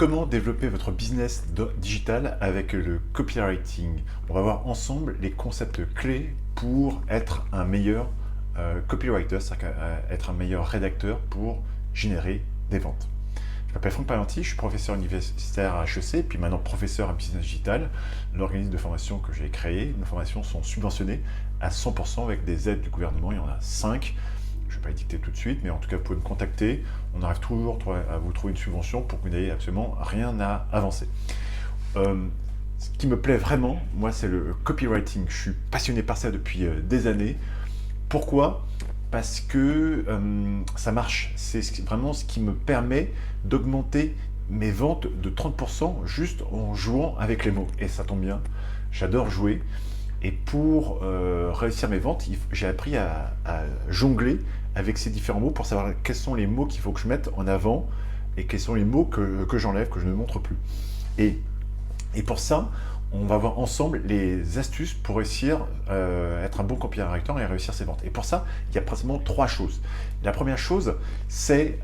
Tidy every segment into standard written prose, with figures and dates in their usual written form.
Comment développer votre business digital avec le copywriting? On va voir ensemble les concepts clés pour être un meilleur copywriter, c'est-à-dire être un meilleur rédacteur pour générer des ventes. Je m'appelle Franck Parenti, je suis professeur universitaire à HEC, puis maintenant professeur à Business Digital, l'organisme de formation que j'ai créé. Nos formations sont subventionnées à 100% avec des aides du gouvernement, il y en a 5. Je ne vais pas les dicter tout de suite, mais en tout cas, vous pouvez me contacter. On arrive toujours à vous trouver une subvention pour que vous n'ayez absolument rien à avancer. Ce qui me plaît vraiment, moi, c'est le copywriting. Je suis passionné par ça depuis des années. Pourquoi? Parce que ça marche. C'est vraiment ce qui me permet d'augmenter mes ventes de 30% juste en jouant avec les mots. Et ça tombe bien, j'adore jouer. Et pour réussir mes ventes, j'ai appris à jongler avec ces différents mots pour savoir quels sont les mots qu'il faut que je mette en avant et quels sont les mots que j'enlève, que je ne montre plus. Et pour ça, on va voir ensemble les astuces pour réussir être un bon copywriter et réussir ses ventes. Et pour ça, il y a principalement 3 choses. La première chose, c'est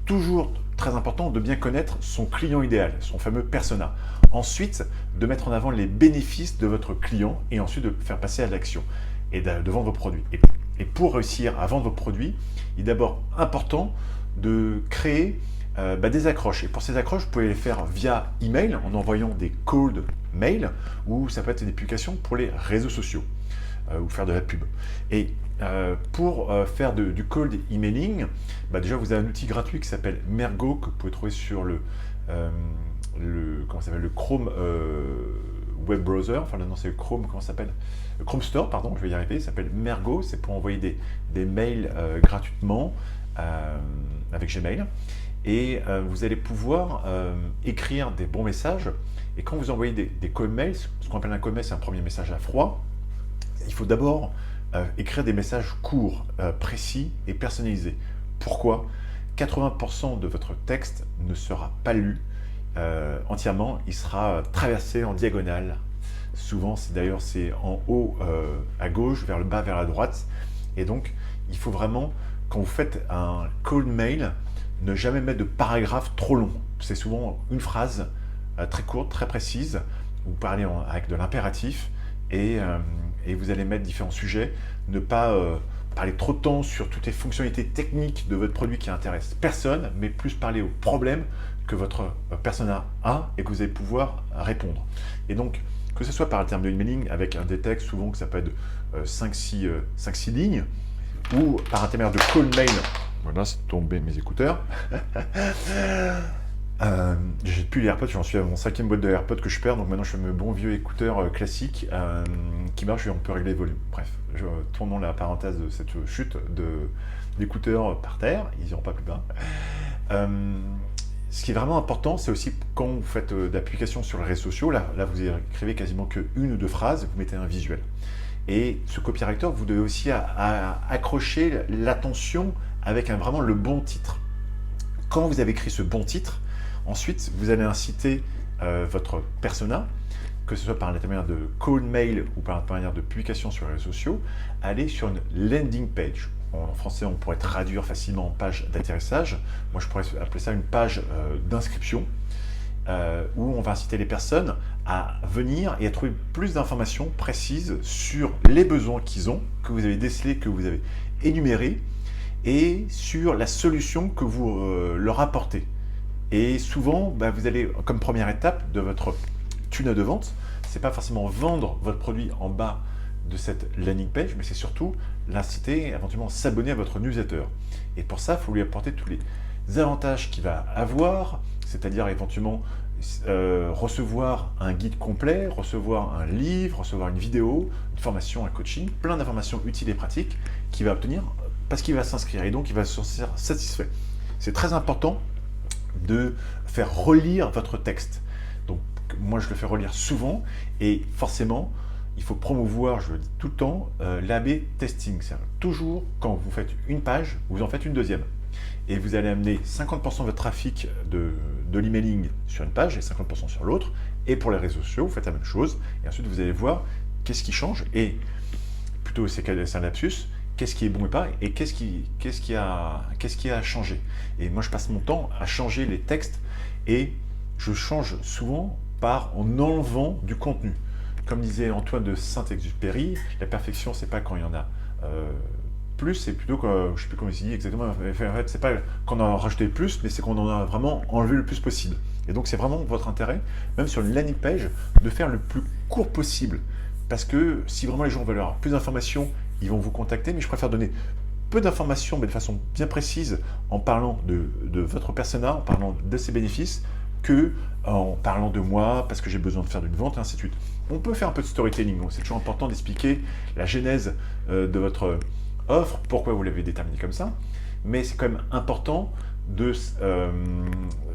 toujours très important de bien connaître son client idéal, son fameux persona. Ensuite, de mettre en avant les bénéfices de votre client et ensuite de faire passer à l'action et de vendre vos produits. Et pour réussir à vendre vos produits, il est d'abord important de créer des accroches. Et pour ces accroches, vous pouvez les faire via email en envoyant des cold mails ou ça peut être des publications pour les réseaux sociaux ou faire de la pub. Et pour faire du cold emailing, déjà vous avez un outil gratuit qui s'appelle Mergo que vous pouvez trouver sur le Chrome web browser, enfin non c'est le Chrome, comment ça s'appelle? Le Chrome Store, pardon, je vais y arriver, ça s'appelle Mergo, c'est pour envoyer des mails gratuitement avec Gmail. Et vous allez pouvoir écrire des bons messages. Et quand vous envoyez des cold mails, ce qu'on appelle un cold mail, c'est un premier message à froid, il faut d'abord écrire des messages courts, précis et personnalisés. Pourquoi? 80% de votre texte ne sera pas lu entièrement, il sera traversé en diagonale. Souvent, d'ailleurs, c'est en haut à gauche, vers le bas, vers la droite. Et donc, il faut vraiment, quand vous faites un cold mail, ne jamais mettre de paragraphe trop long. C'est souvent une phrase très courte, très précise. Vous parlez avec de l'impératif et vous allez mettre différents sujets. Ne pas parler trop de temps sur toutes les fonctionnalités techniques de votre produit qui intéressent personne, mais plus parler aux problèmes que votre persona a et que vous allez pouvoir répondre. Et donc, que ce soit par le terme de emailing avec un des textes, souvent que ça peut être 5-6 lignes, ou par intermédiaire de call mail. Voilà, c'est tombé mes écouteurs. J'ai plus les AirPods, j'en suis à mon 5e boîte de AirPods que je perds, donc maintenant je fais mes bons vieux écouteurs classiques qui marchent et on peut régler le volume. Bref, tournons la parenthèse de cette chute d'écouteurs par terre, ils n'iront pas plus bas. Ce qui est vraiment important, c'est aussi quand vous faites d'applications sur les réseaux sociaux, là vous écrivez quasiment que 1 ou 2 phrases, vous mettez un visuel. Et ce copywriter, vous devez aussi accrocher l'attention avec vraiment le bon titre. Quand vous avez écrit ce bon titre, ensuite vous allez inciter votre persona, que ce soit par l'intermédiaire de cold mail ou par l'intermédiaire de publications sur les réseaux sociaux, à aller sur une landing page. En français, on pourrait traduire facilement en page d'atterrissage. Moi, je pourrais appeler ça une page d'inscription, où on va inciter les personnes à venir et à trouver plus d'informations précises sur les besoins qu'ils ont, que vous avez décelés, que vous avez énumérés, et sur la solution que vous leur apportez. Et souvent, vous allez, comme première étape de votre tunnel de vente, c'est pas forcément vendre votre produit en bas de cette landing page, mais c'est surtout l'inciter éventuellement à s'abonner à votre newsletter. Et pour ça, il faut lui apporter tous les avantages qu'il va avoir, c'est-à-dire éventuellement recevoir un guide complet, recevoir un livre, recevoir une vidéo, une formation, un coaching, plein d'informations utiles et pratiques qu'il va obtenir parce qu'il va s'inscrire et donc il va se sentir satisfait. C'est très important de faire relire votre texte. Donc moi je le fais relire souvent et forcément il faut promouvoir, je le dis tout le temps, l'A/B testing. C'est toujours quand vous faites une page, vous en faites une deuxième. Et vous allez amener 50% de votre trafic de l'emailing sur une page et 50% sur l'autre. Et pour les réseaux sociaux, vous faites la même chose. Et ensuite, vous allez voir qu'est-ce qui change. Et plutôt, c'est un lapsus, qu'est-ce qui est bon et pas, et qu'est-ce qui a changé. Et moi, je passe mon temps à changer les textes, et je change souvent en enlevant du contenu. Comme disait Antoine de Saint-Exupéry, la perfection, c'est pas quand il y en a plus, c'est plutôt quand, je sais plus comment il dit exactement, en fait, c'est pas qu'on en a rajouté plus, mais c'est qu'on en a vraiment enlevé le plus possible. Et donc, c'est vraiment votre intérêt, même sur une landing page, de faire le plus court possible. Parce que si vraiment les gens veulent avoir plus d'informations, ils vont vous contacter, mais je préfère donner peu d'informations, mais de façon bien précise, en parlant de votre persona, en parlant de ses bénéfices, que en parlant de moi, parce que j'ai besoin de faire une vente, et ainsi de suite. On peut faire un peu de storytelling, donc c'est toujours important d'expliquer la genèse de votre offre, pourquoi vous l'avez déterminé comme ça, mais c'est quand même important de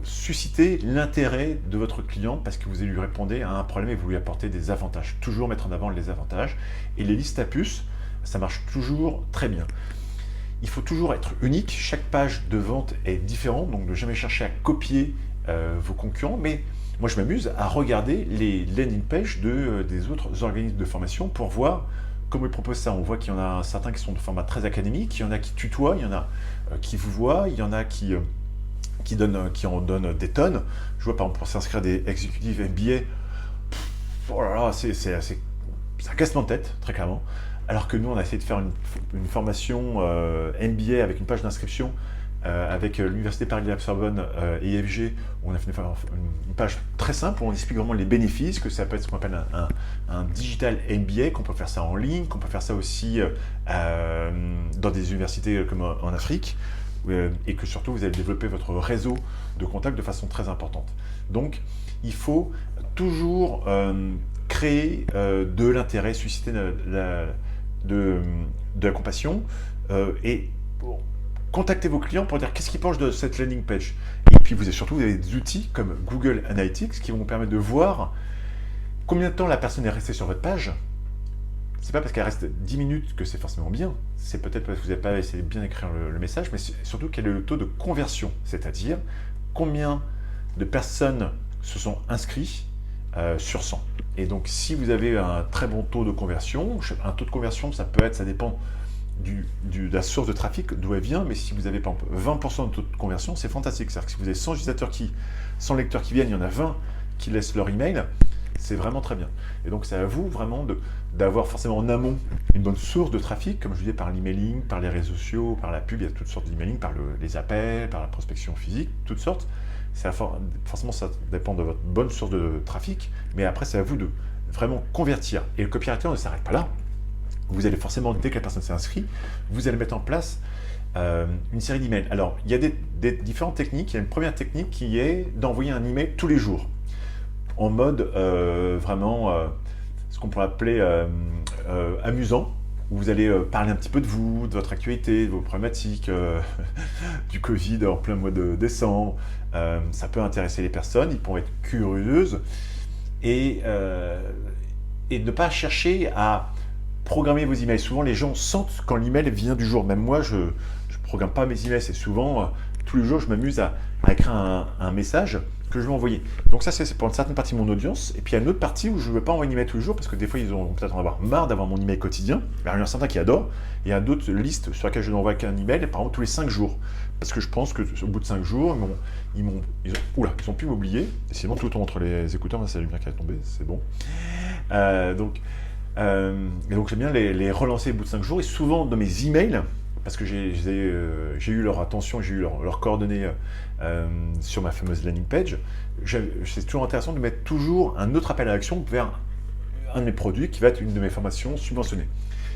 susciter l'intérêt de votre client parce que vous lui répondez à un problème et vous lui apportez des avantages. Toujours mettre en avant les avantages. Et les listes à puces, ça marche toujours très bien. Il faut toujours être unique. Chaque page de vente est différente, donc ne jamais chercher à copier vos concurrents. Mais moi, je m'amuse à regarder les landing pages des autres organismes de formation pour voir comment ils proposent ça. On voit qu'il y en a certains qui sont de format très académique, il y en a qui tutoient, il y en a qui vous voient, il y en a qui en donnent des tonnes. Je vois par exemple pour s'inscrire des exécutifs MBA, oh là là, ça casse ma tête, très clairement. Alors que nous, on a essayé de faire une formation MBA avec une page d'inscription avec l'Université Paris-la-Sorbonne et IFG, où on a fait une page très simple où on explique vraiment les bénéfices, que ça peut être ce qu'on appelle un digital MBA, qu'on peut faire ça en ligne, qu'on peut faire ça aussi dans des universités comme en Afrique, et que surtout vous allez développer votre réseau de contacts de façon très importante. Donc il faut toujours créer de l'intérêt, susciter de la compassion et contactez vos clients pour dire qu'est-ce qu'ils pensent de cette landing page. Et puis vous avez des outils comme Google Analytics qui vont vous permettre de voir combien de temps la personne est restée sur votre page. C'est pas parce qu'elle reste 10 minutes que c'est forcément bien, c'est peut-être parce que vous n'avez pas essayé de bien écrire le message, mais surtout quel est le taux de conversion, c'est-à-dire combien de personnes se sont inscrits sur 100. Et donc si vous avez un très bon taux de conversion, un taux de conversion ça dépend de la source de trafic, d'où elle vient, mais si vous avez par exemple 20% de taux de conversion, c'est fantastique. C'est-à-dire que si vous avez 100 utilisateurs 100 lecteurs qui viennent, il y en a 20 qui laissent leur email, c'est vraiment très bien. Et donc c'est à vous vraiment d'avoir forcément en amont une bonne source de trafic, comme je disais, par l'emailing, par les réseaux sociaux, par la pub, il y a toutes sortes d'emailing, par les appels, par la prospection physique, toutes sortes. Forcément, ça dépend de votre bonne source de trafic, mais après c'est à vous de vraiment convertir. Et le copywriter ne s'arrête pas là. Vous allez forcément, dès que la personne s'est inscrite, vous allez mettre en place une série d'emails. Alors, il y a des différentes techniques. Il y a une première technique qui est d'envoyer un email tous les jours, en mode vraiment ce qu'on pourrait appeler amusant, où vous allez parler un petit peu de vous, de votre actualité, de vos problématiques, du Covid en plein mois de décembre. Ça peut intéresser les personnes, ils pourront être curieuses, et ne pas chercher à programmer vos emails. Souvent, les gens sentent quand l'email vient du jour. Même moi, je ne programme pas mes emails. C'est souvent, tous les jours, je m'amuse à écrire un message que je vais envoyer. Donc ça, c'est pour une certaine partie de mon audience. Et puis, il y a une autre partie où je ne veux pas envoyer un email tous les jours parce que des fois, ils vont peut-être en avoir marre d'avoir mon email quotidien. Il y en a certains qui adorent. Et il y a d'autres listes sur lesquelles je n'envoie qu'un email, par exemple, tous les 5 jours. Parce que je pense qu'au bout de 5 jours, ils ont pu m'oublier. Sinon, tout le temps entre les écouteurs, c'est la lumière qui est tombée, c'est bon. Et donc j'aime bien les relancer au bout de 5 jours, et souvent dans mes emails, parce que j'ai eu leur attention, j'ai eu leurs coordonnées sur ma fameuse landing page, c'est toujours intéressant de mettre toujours un autre appel à l'action vers un de mes produits qui va être une de mes formations subventionnées.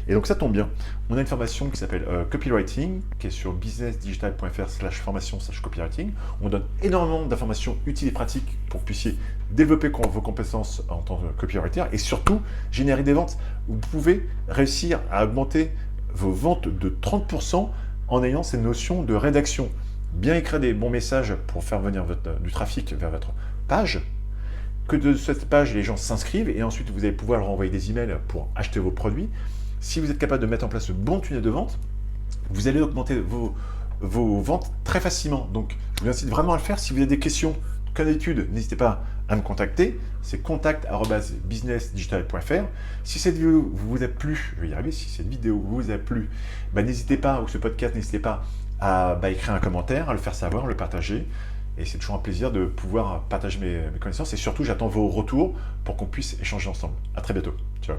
Et donc ça tombe bien, on a une formation qui s'appelle Copywriting, qui est sur businessdigital.fr/formation/copywriting. On donne énormément d'informations utiles et pratiques pour que vous puissiez développer vos compétences en tant que copywriter et surtout générer des ventes. Vous pouvez réussir à augmenter vos ventes de 30% en ayant ces notions de rédaction. Bien écrire des bons messages pour faire venir du trafic vers votre page, que de cette page, les gens s'inscrivent et ensuite vous allez pouvoir leur envoyer des emails pour acheter vos produits. Si vous êtes capable de mettre en place ce bon tunnel de vente, vous allez augmenter vos ventes très facilement. Donc, je vous incite vraiment à le faire. Si vous avez des questions comme d'habitude, n'hésitez pas à me contacter. C'est contact@businessdigital.fr. Si cette vidéo vous a plu, je vais y arriver, si cette vidéo vous a plu, n'hésitez pas, ou ce podcast, n'hésitez pas à écrire un commentaire, à le faire savoir, à le partager. Et c'est toujours un plaisir de pouvoir partager mes connaissances. Et surtout, j'attends vos retours pour qu'on puisse échanger ensemble. À très bientôt. Ciao.